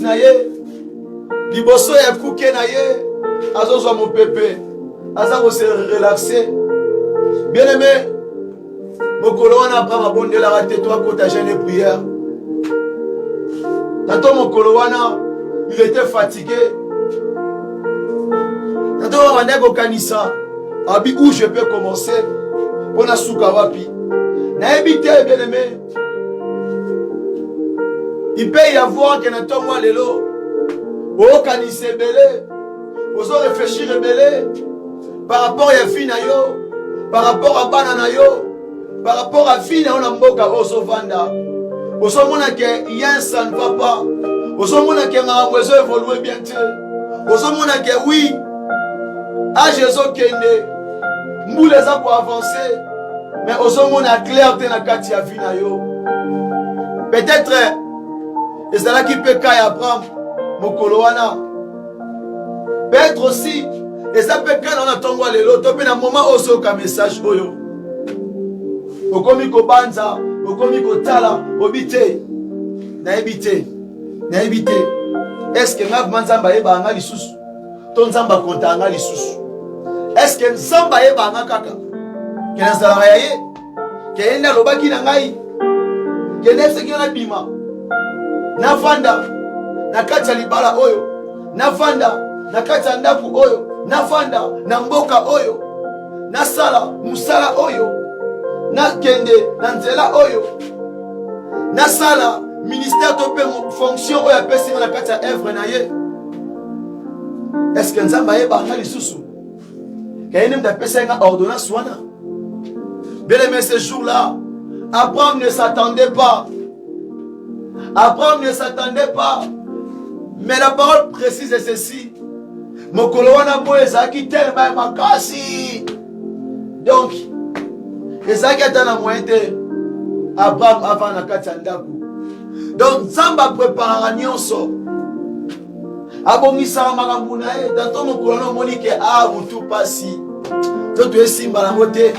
na ye liboso ya kuke na ye azozwa mopepe aza ko se relaxer. Bien aimé, mokolo wana Abraham abondelaka te to akota jeûne et prière. Tantôt mokolo wana il était fatigué. Tantôt abandaki kokanisa abi où je peux commencer pona suka wapi. Nayebi te bien aimé. Il peut y avoir que na ntongo lelo okanisa ebele ozo réfléchir ebele par rapport à vie na yo, par rapport à bana na yo, par rapport à vie na yo na mboka ozo vanda. Ozo mona ke rien ça ne va pas. Ozo mona ke nga wezo évoluer bien te. Ozo mona ke oui âge ezo kende mbula eza ko avancer mais ozo mona clair te na kati ya vie na yo. Peut-être ezalaki mpe ka ya Abraham mokolo wana. Peut-être aussi eza mpe ka na wana ntongo ya lelo to mpe na moment oyo ozoyoka message oyo okomi kobanza okomi kotala obi te nayebi te nayebi te eske nga vraimen nzambe ayebaka nga lisusu to nzambe akontaka nga lisusu. Eske nzambe ayebaka nga kaka ke nazalaka ya ye ke ye nde alobaki na ngai ke nde soki nabima navanda na kati ya libala oyo, navanda na kati ya ndako oyo, navanda na mboka oyo, nasala musala oyo, nakende na nzela oyo, nasala ministère to pe fonction oyo apesi na kati ya œuvre na ye. Est-ce que nzambe ayeba nga lisusu kayene mtapesa nga ordonnance wana? Bien aimé, ce jour-là Abraham ne s'attendait pas. Abraham ne s'attendait pas. Mais la parole précise ceci. Mokolo wana boye ezaki tellement makasi. Donc, ezaki atana moyen te Abraham avant na kati ya ndako. Donc, Nzambe préparera nyonso. Abongisaka makambo na ye. Tanto mokolo wana omoni ke mutu pasi. To esimba nango te.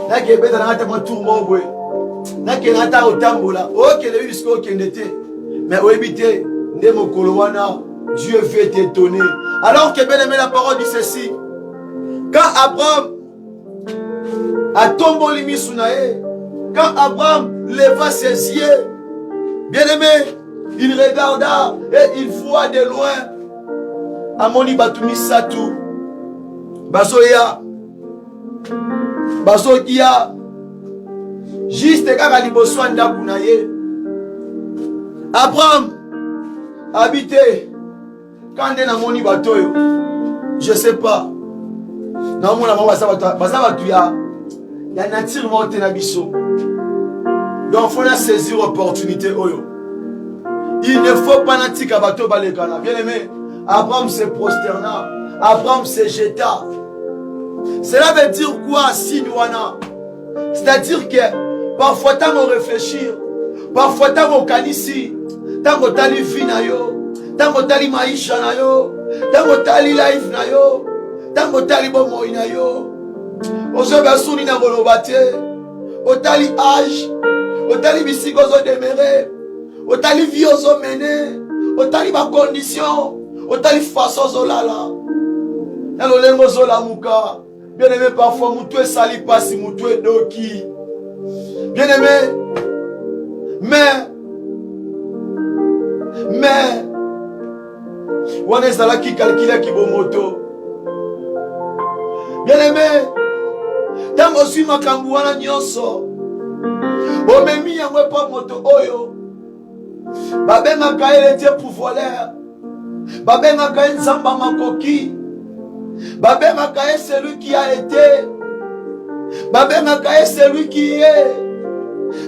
Nake ebeta na ngata mwa tour mo boye. Nake ngata otambola. Okende jusqu'au okende te. Mais oyebi te nde mokolo wana Dieu veut t'étonner. Alors que bien aimé, la parole dit ceci. Quand Abraham a tombé l'imisunae, quand Abraham leva ses yeux, bien aimé, il regarda et il voit de loin Amoni Batumi Satou Basoya Basokia juste kaka liboso ndaku na ye. Abraham habité quand on a moni batoyo, je sais pas. Non mon amour basa ya nature monte na biso. Donc faut la saisir opportunité oyo. Il ne faut pas natika bato balekana. Bien aimé, Abraham se prosterna, Abraham se jeta. Cela veut dire quoi signe wana? C'est-à-dire que parfois tant on réfléchir, parfois tant on kanisi, tant on tali vie na yo, tant on tali maisha na yo, tant on tali life na yo, tant on tali bomo na yo. Ozo basuni na bolobate, otali âge, otali bisiko zo demeurer, otali vie ozo mener, otali ba condition, otali façon zo lala. Na lo lengo zo la muka. Bien aimé, parfois moutou sali pasi moutou doki. Bien aimé, mais on est là qui calcule qui bon moto. Bien aimé, tant aussi ma kambouana nyonso. O memi yangwe pa moto oyo. Babenga kaele te pour voler. Babenga kaele nzamba makoki. Babenga kaele celui qui a été. Babenga kaele celui qui est.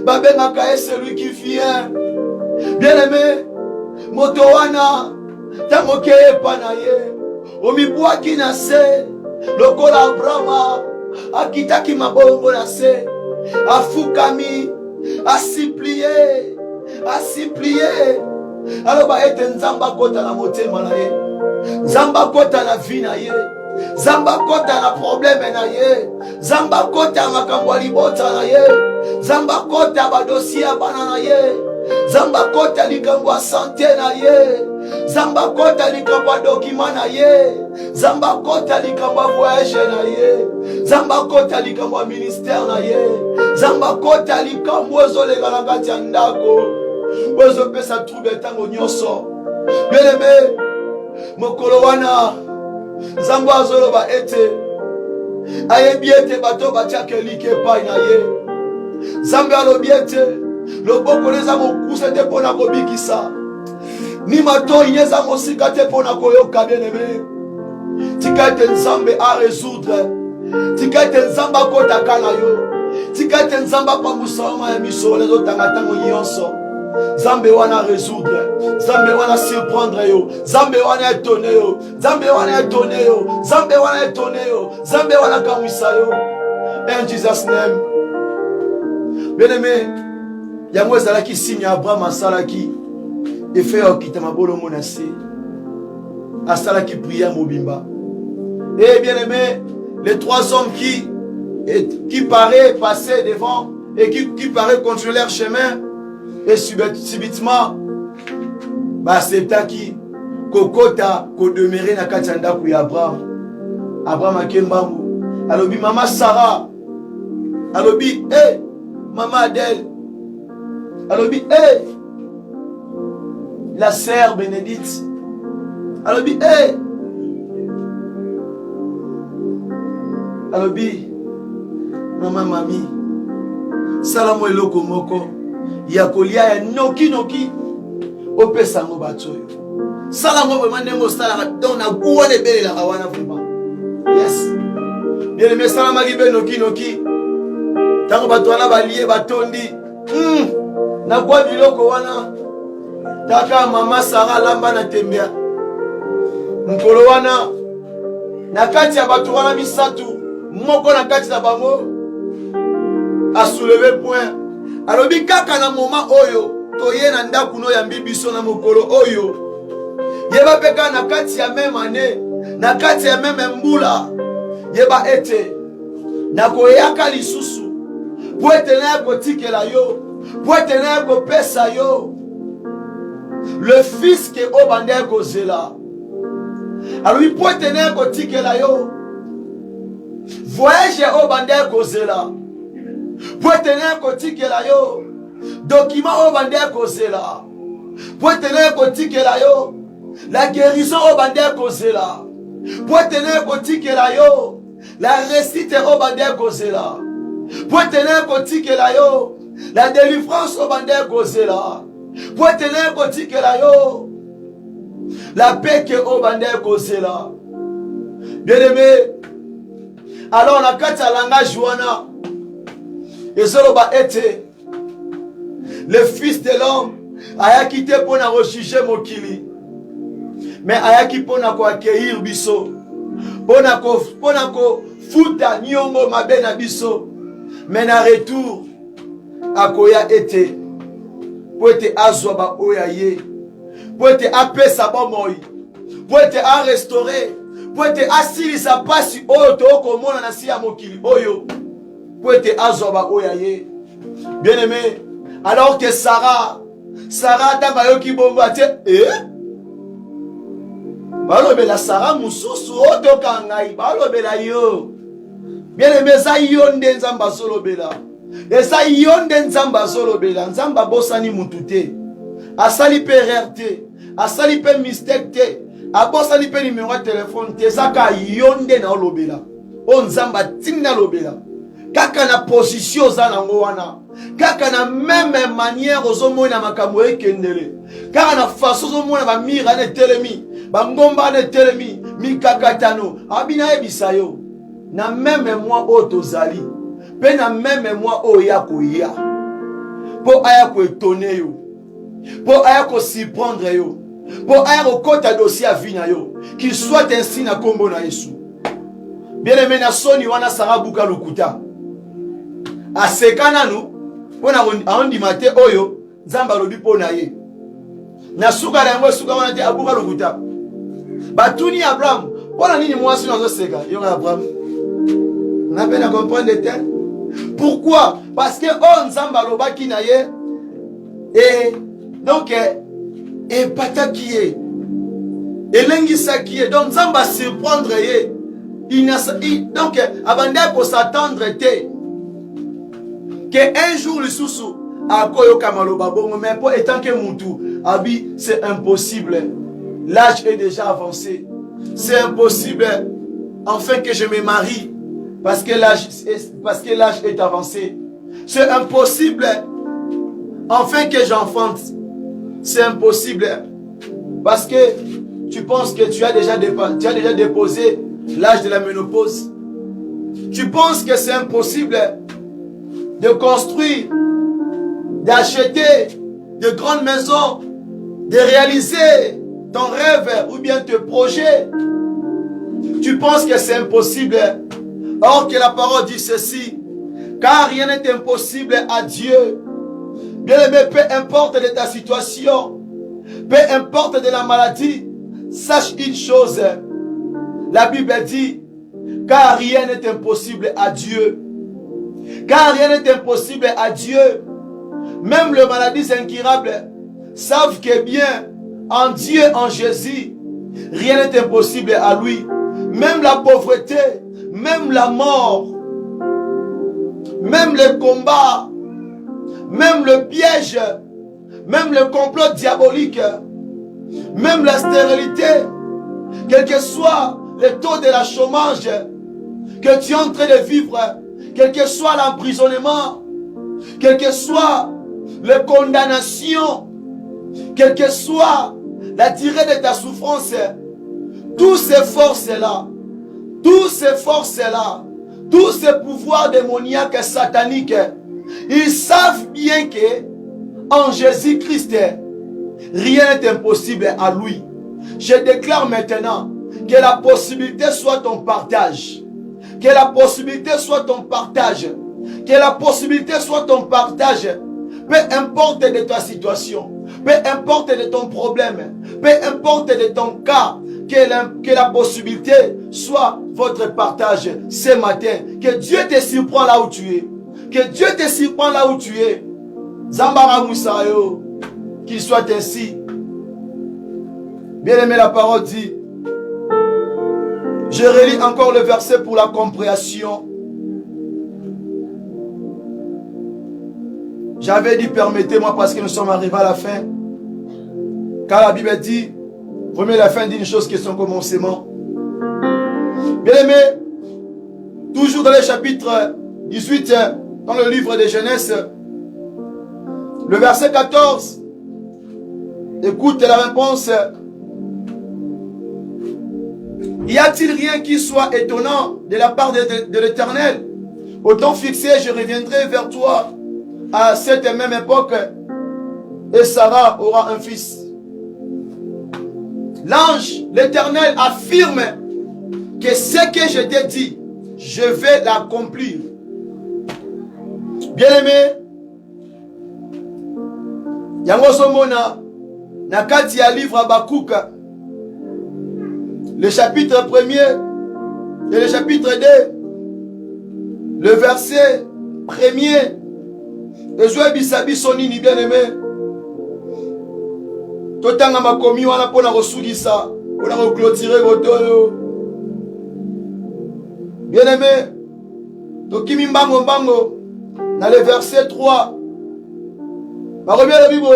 Babenga kaele celui qui vient. Bien aimé, moto wana tango keye panaye. Omibwa kina se. Lokola Abraham akitaki mabongo na se. Afukami, asiplié. Alors ba ete nzamba kota na motema na ye. Nzamba kota na vie na ye. Nzamba kota na problème na ye. Nzamba kota makambo libota na ye. Nzamba kota ba dossier bana na ye. Nzamba kota likambo santé na ye. Zamba kota likamba document na ye. Zamba kota likamba voyage na ye. Zamba kota likamba ministère na ye. Zamba kota likamba ozo legala kati ya ndako. Ozo pesa trouble tango nyonso. Bien aimé, mokolo wana Zamba azoloba ete ayebi ete bato batiaka elike epai na ye. Nzambe alobi ete loboko neza mokuse te mpo na kobikisa, ni matoi nyeza mosika te mpo na koyoka. Bien aimé, tika ete Nzambe a résoudre, tika ete Nzambe akotaka na yo, tika ete Nzambe apambusa ya misolo ezotanga ntango nyonso. Nzambe wana résoudre, Nzambe wana surprendre yo, Nzambe wana étonner yo, Nzambe wana étonner yo, Nzambe wana étonner yo, Nzambe wana kamwisa yo. In Jesus name. Bien aimé, yango ezalaki signe Abraham asalaki efe ya okita mabolo monase, asalaki prière mobimba. Et bien aimé, les trois hommes qui paraient passer devant et qui paraient continuer leur chemin, et subitement acceptaki kokota kodemere na kati ya ndako ya Abraham akembangu. Alobi mama Sarah, alobi mama Adèle, alobi la sœur Bénédicte, alobi alobi mama mami salamo eloko moko ya kolia ya noki opesa ngo bato yo. Salamo vraiment ndenge osala donc na guwa de bele la wana vraiment. Yes. Bien aimé, salama libe noki tango bato wana balie batondi na kwa biloko wana taka mama Sarah lamba na tembea mkolo wana na kati ya bato wana bisatu moko na kati na bango a soulevé point. Alobi kaka na moma oyo toye na ndaku no ya mbibiso na mokolo oyo yeba peka na kati ya même année, na kati ya même mbula yeba ete na koyaka lisusu po ete na kotikela yo, po ete na kopesa yo le fils ke obande kozela. Alobi po ete na kotikela yo voyage obande kozela, po ete na kotikela yo document obande kozela, po ete na kotikela yo la guérison obande kozela, po ete na kotikela yo la réussite obande kozela, po ete na kotikela yo la délivrance obande kozela, po ete na kotikela yo la paix ke obande kozela. Bien aimé, alors na kati ya langage wana ezoloba ete le fils de l'homme ayaki te pona rejuger mokili, mais ayaki pona ko accueillir biso, pona ko futa nyongo mabe na biso, mais na retour akoya ete po ete azwa ba oya ye, po ete apesa bomoi, po ete a restaurer, po ete asilisa pasi oyo tokomona na si ya mokili oyo, po ete azwa ba oya ye. Bien aimé, alors que Sarah tanga yoki bomba te balobela Sarah mususu otoka ngai balobela yo. Bien aimé, za yonde Nzamba solobela, eza yonde Nzamba solobela. Nzamba bosani mutu te, asali pe erreur te, asali pe mistake te, abosani pe numéro de téléphone te, zaka yonde na olobela o Nzamba tinna lobela. Kaka na position za nango wana, kaka na même manière ozomona makambo ekendele, kaka na façon ozomona ba mira ne telemi, ba ngomba ne telemi, mikakatano abina ebisa yo na même moi otozali, pe na même moi oya koya po aya ko étonner yo, po aya ko surprendre yo, po aya ko kota dossier à vie na yo, qu'il soit ainsi na kombo na Yesu. Bien aimé, na soni wana Sarah buka lokuta asekana nu pona aondi mate oyo Nzamba lobi pona ye na suka na yango suka wana te abuka lokuta batuni Abraham pona nini mwasi nazo seka yo Abraham na peine à comprendre te. Pourquoi? Parce que Nzamba lobaki na ye et donc et pataki ye elengi saki ye donc nzamba surprendre ye donc abandé pour s'attendre te que un jour le sous akoyoka maloba bongo mais pour étant que mutu abi c'est impossible, l'âge est déjà avancé, c'est impossible enfin que je me marie parce que l'âge est avancé, c'est impossible enfin que j'enfante, c'est impossible parce que tu penses que tu as déjà déposé l'âge de la ménopause, tu penses que c'est impossible de construire, d'acheter de grandes maisons, de réaliser ton rêve ou bien tes projets. Tu penses que c'est impossible, or que la parole dit ceci, car rien n'est impossible à Dieu. Bien aimé, peu importe de ta situation, peu importe de la maladie, sache une chose, la Bible dit, car rien n'est impossible à Dieu. Car rien n'est impossible à Dieu. Même les maladies incurables savent que bien, en Dieu, en Jésus, rien n'est impossible à lui. Même la pauvreté, même la mort, même le combat, même le piège, même le complot diabolique, même la stérilité, quel que soit le taux de la chômage que tu es en train de vivre, quel que soit l'emprisonnement, quelle que soit les condamnations, quelle que soit la durée de ta souffrance, tous ces forces-là, tous ces pouvoirs démoniaques et sataniques, ils savent bien que en Jésus-Christ, rien n'est impossible à lui. Je déclare maintenant que la possibilité soit ton partage. Que la possibilité soit ton partage. Que la possibilité soit ton partage. Peu importe de ta situation, peu importe de ton problème, peu importe de ton cas, que la possibilité soit votre partage ce matin. Que Dieu te surprend là où tu es. Que Dieu te surprend là où tu es. Zambara Moussayo, qu'il soit ainsi. Bien aimé, la parole dit, je relis encore le verset pour la compréhension. J'avais dit, permettez-moi parce que nous sommes arrivés à la fin. Car la Bible dit, remet la fin d'une chose qui est son commencement. Bien aimé, toujours dans le chapitre 18, dans le livre de Genèse, le verset 14, écoute la réponse. Y a-t-il rien qui soit étonnant de la part de l'Éternel? Au temps fixé, je reviendrai vers toi à cette même époque et Sarah aura un fils. L'ange, l'Éternel affirme que ce que je t'ai dit, je vais l'accomplir. Bien-aimé, Yangosomona, Nakati a livre Habakkuk, le chapitre 1er et le chapitre 2, le verset 1er, et je bisabi sonini bien-aimé. Totanga makomi wana pona kosugisa, pona clôturer botoyo. Bien-aimé, tokimi mbango dans le verset 3. La Bible,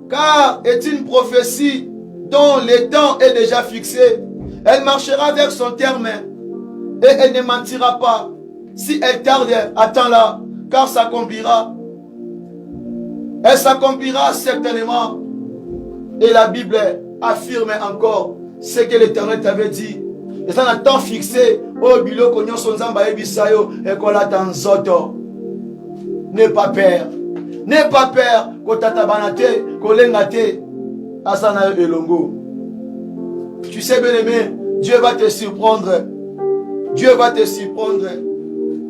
car est une prophétie dont le temps est déjà fixé. Elle marchera vers son terme et elle ne mentira pas. Si elle tarde, attends-la, car s'accomplira. Elle s'accomplira certainement. Et la Bible affirme encore ce que l'Éternel t'avait dit. Et ça n'a temps fixé. Oh, bilo konyo sonzamba ebisayo ekolata nzoto. N'aie pas peur. N'aie pas peur. Kotatabanate, kolengate, asana elongo. Tu sais, bien-aimé, Dieu va te surprendre. Dieu va te surprendre.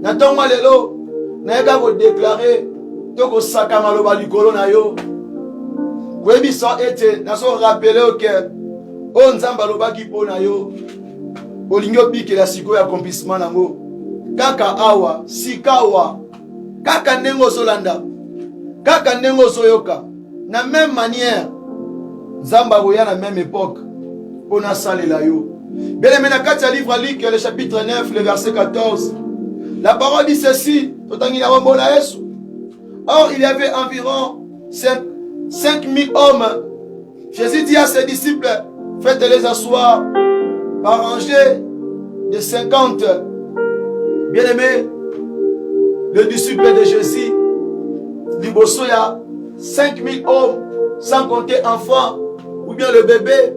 N'attends-moi lelo. N'aie vous déclarer. Toko sakama loba likolo na yo. Kwebi sans été, n'a son rappelé que on nzamba loba ki pona yo. Olingo biki la siko ya accomplissement nango. Kaka awa, sikawa. Kaka nengo solanda. Kaka nengo soyoka. Na même manière, Zamba roya na même époque. On a salé là yo. Bien aimé, dans le livre à Luc, le chapitre 9, le verset 14. La parole dit ceci. Or, il y avait environ 5000 hommes. Jésus dit à ses disciples, faites-les asseoir par rangée de 50. Bien aimé, le disciple de Jésus, Liboso, il y a 5000 hommes, sans compter enfants, ou bien le bébé.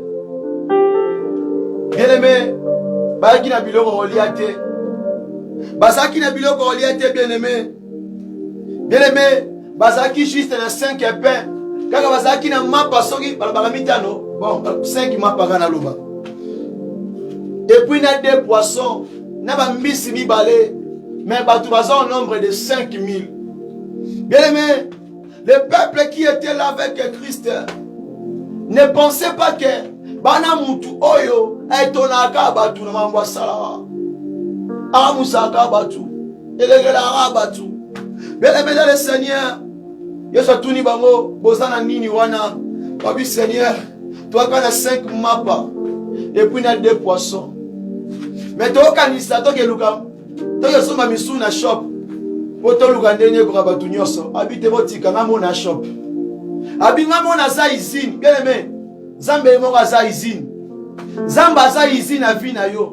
Bien aimé, Baki na biloko reliate. Basaki na biloko reliate, bien aimé. Bien aimé, Basaki juste na 5 pains. Kaka Basaki na mapa soki, balamitano. Bon, 5 mapa gana loba. Et puis na 2 poissons, na ba mbisi mi balé. Mais Batou Bazan au nombre de 5000. Bien aimé, le peuple qui était là avec Christ ne pensait pas que Bana Mutu Oyo etonaka batu na mambwa sala. Amusaka batu. Elegela batu. Bien aimé dans le Seigneur, Yesu tuni bango bozana nini wana. Babi Seigneur, toi quand a 5 mapas et puis na 2 poissons. Mais toi kanisa to ke luka. Toi yo soma misu na shop. Poto luka ndenye ko batu nyoso. Habite botika ngamo na shop. Abi ngamo na za izini. Bien aimé. Zambe moko za izini. Zamba za izini na vie na yo.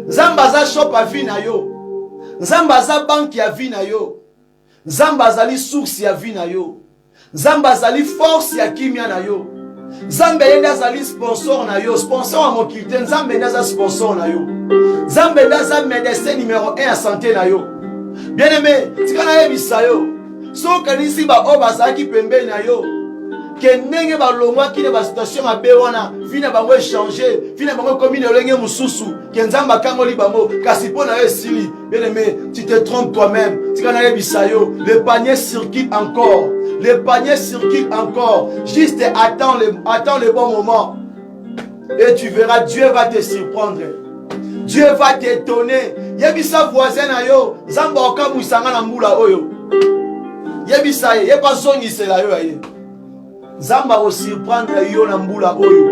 Zamba za shop a vie na yo. Zamba za banque ya vie na yo. Zamba za li source ya vie na yo. Zamba za li force ya kimia na yo. Zambe yenda za li sponsor na yo. Sponsor a mokilite. Zambe yenda za sponsor na yo. Zambe yenda za médecin numéro 1 à santé na yo. Bien aimé, tikana yebisa yo. So kanisi ba oba za ki pembe na yo. Que nenge ba longwa ki ne ba situation a be wana vina bango échanger vina bango comme ne lenge mususu que nzamba kangoli bango kasi pona yo sili. Bien aimé, tu te trompes toi-même. Tikana yebisa yo, le panier circule encore. Le panier circule encore. Juste attends le bon moment. Et tu verras, Dieu va te surprendre. Dieu va t'étonner. Yebisa voisin na yo, zamba okamusanga na mbula oyo. Yebisa ye, yeba zongi se la yo aye. Zamba va surprendre yo na mbula oyo.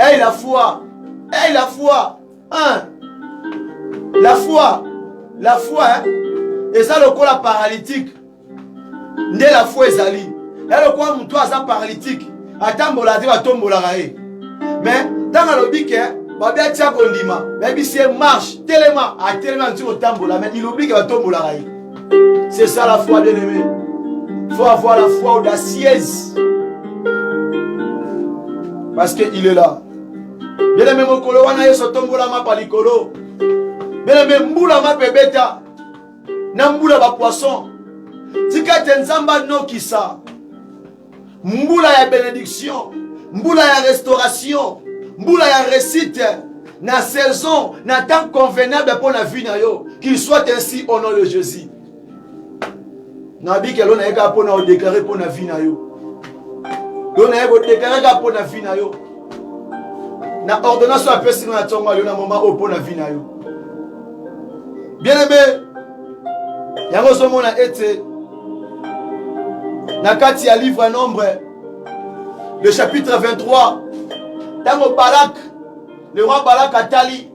Hey la foi. Hey la foi. Hein? La foi. La foi, hein? Et ça le la paralytique. Nde la foi ezali. Et le quoi moutou aza paralytique. Atambola te va tombola rae. Mais dans le bique, babia tia kondima. Mais bi c'est marche, tellement tu otambola mais il oublie qu'il va tombola rae. C'est ça la foi bien aimé. Il faut avoir la foi audacieuse. Parce qu'il est là. Bien aimé mon kolo wana yeso tombola ma palikolo. Bien aimé mboula ma pebeta. Na mboula ba poisson. Tika tenzamba no kisa. Mboula ya bénédiction. Mboula ya restauration. Mboula ya réussite. Na saison, na temps convenable pour la vie na yo. Qu'il soit ainsi au nom de Jésus. Nabi ke lona eka pona o déclarer pour la vie na yo. Lona eka déclarer pour la vie na yo. Na ordonnance a pesi na tongo na moment au pour la vie na yo. Bien aimé, yango somona ete na kati ya livre Nombre le chapitre 23 tango Balak le roi Balak atali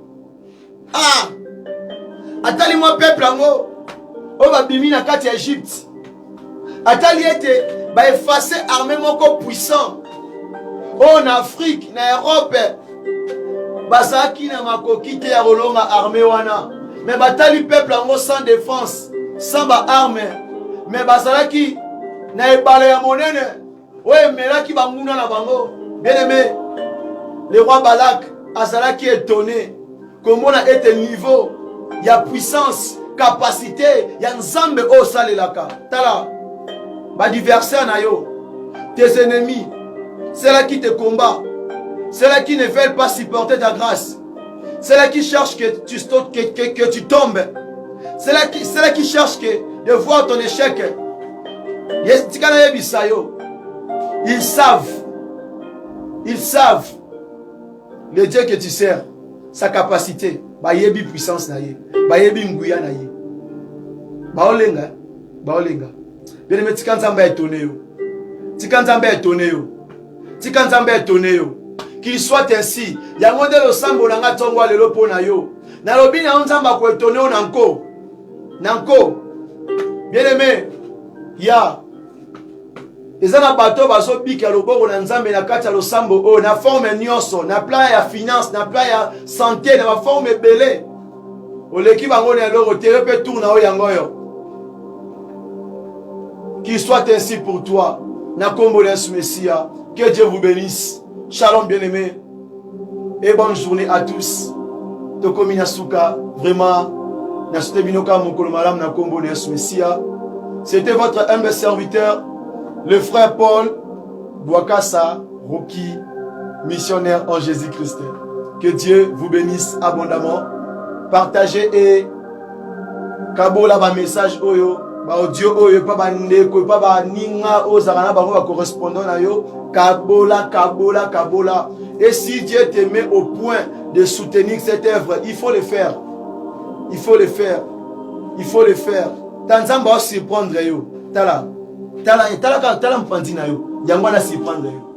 atali moi peuple ango o babimi na kati ya Égypte atali ete ba effacer armée moko puissant en Afrique na Europe basaki na makoki te ya kolonga armée wana mais batali peuple ango sans défense sans ba arme mais bazalaki na ebale ya monene oye melaki banguna na bango. Bien aimé, le roi Balak azalaki étonné comment on a été niveau il y a puissance capacité il y a nzambe o salelaka tala ba diversaire na yo tes ennemis c'est là qui te combat c'est là qui ne veulent pas supporter ta grâce c'est là qui cherchent que tu tombes c'est là qui cherchent de voir ton échec. Ils savent le Dieu que tu sers, sa capacité, ba yebi puissance na ye, ba yebi nguya na ye. Ba olenga. Bien aimé, tikanzamba étonné yo. Tikanzamba étonné yo. qu'il soit ainsi. Yango nde losambo na nga tongo lelo po na yo. Na lobi na nzamba ko étonné nanko. Nanko. Bien aimé, ya. Ezana bato baso bika loboko na nzambe na kati ya losambo o na forme nyonso, na plan ya finance, na plan ya santé, na forme belé. Oleki bango na loro terepe tourna o yango yo. Qu'il soit ainsi pour toi. Na kombo Yesu Messia. Que Dieu vous bénisse. Shalom bien-aimé. Et bonne journée à tous. Tokomi Nasuka. Vraiment. Nasute binoka mokolo malam na kombo Yesu Messia. C'était votre humble serviteur, le frère Paul Bouakassa Roki, missionnaire en Jésus-Christ. Que Dieu vous bénisse abondamment. Partagez et kabola ba message oyo. Ba audio oyo pa ba ndeko pa ba ninga ozakana bango ba correspondant na yo kabola. Et si Dieu te met au point de soutenir cette œuvre, il faut le faire. Tanzamba va surprendre yo. Tala mpandi na yo. Yangwana surprendre yo.